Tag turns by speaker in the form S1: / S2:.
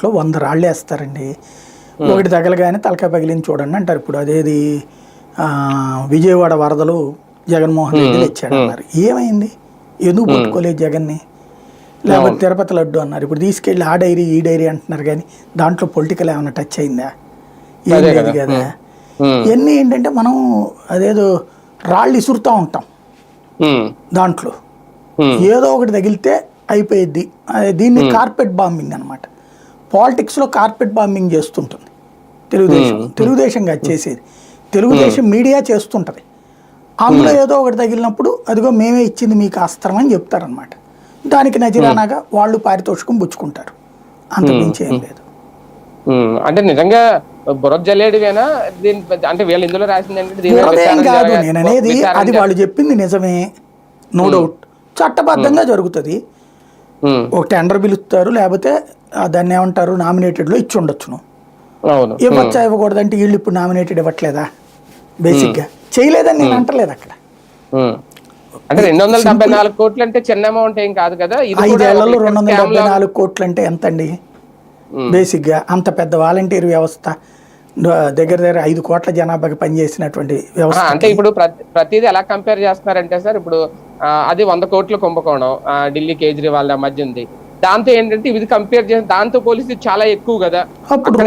S1: లో 100 రాళ్ళేస్తారండి. ఒకటి తగలగానే తలకాయ పగిలింది చూడండి అంటారు. ఇప్పుడు అదేది విజయవాడ వరదలు జగన్మోహన్ రెడ్డి తెచ్చాడన్నారు. ఏమైంది? ఎందుకు పట్టుకోలేదు జగన్ని? లేకపోతే తిరుపతి లడ్డు అన్నారు. ఇప్పుడు తీసుకెళ్ళి ఆ డైరీ ఈ డైరీ అంటున్నారు, కానీ దాంట్లో పొలిటికల్ ఏమైనా టచ్ అయిందా? ఏం లేదు కదా. ఇవన్నీ ఏంటంటే మనం అదేదో రాళ్ళు ఇసురుతూ ఉంటాం, దాంట్లో ఏదో ఒకటి తగిలితే అయిపోయిద్ది. దీన్ని కార్పెట్ బాంబింగ్ అనమాట. పాలిటిక్స్లో కార్పెట్ బాంబింగ్ చేస్తుంటుంది తెలుగుదేశం కాదు చేసేది, తెలుగుదేశం మీడియా చేస్తుంటుంది. అందులో ఏదో ఒకటి తగిలినప్పుడు అదిగో మేమే ఇచ్చింది మీకు అస్త్రం అని చెప్తారనమాట. దానికి నజరానాగా వాళ్ళు పారితోషికం పుచ్చుకుంటారు, అంతకుమించి ఏం లేదు.
S2: అంటే నిజంగా బురద జల్లేడివేనా అంటే వీళ్ళు ఇందులో రాసింది
S1: కాదు. నేను అనేది అది వాళ్ళు చెప్పింది నిజమే, నో డౌట్. చట్టబద్ధంగా జరుగుతుంది. ఒక టెండర్ పిలుస్తారు, లేకపోతే దాన్ని ఏమంటారు నామినేటెడ్లో ఇచ్చి ఉండొచ్చును. ఇవ్వచ్చా ఇవ్వకూడదంటే వీళ్ళు ఇప్పుడు నామినేటెడ్ ఇవ్వట్లేదా? బేసిక్గా చేయలేదని నేను అంటలేదు అక్కడ.
S2: అంటే 274 కోట్లు అంటే చిన్న అమౌంట్ ఏం కాదు కదా.
S1: 5 ఏళ్లలో 274 కోట్లు అంటే ఎంత అండి? బేసిక్గా అంత పెద్ద వాలంటీర్ వ్యవస్థ, దగ్గర 5 కోట్ల జనాభాకి పనిచేసినటువంటి వ్యవస్థ.
S2: అంటే ఇప్పుడు ప్రతిదీ ఎలా కంపేర్ చేస్తున్నారంటే సార్, ఇప్పుడు అది 100 కోట్ల కుంభకోణం ఢిల్లీ కేజ్రీవాల్ మధ్య ఉంది. దాంతో ఏంటంటే ఇది కంపేర్ చేసి దాంతో పోలిస్తే చాలా ఎక్కువ కదా.
S1: అప్పుడు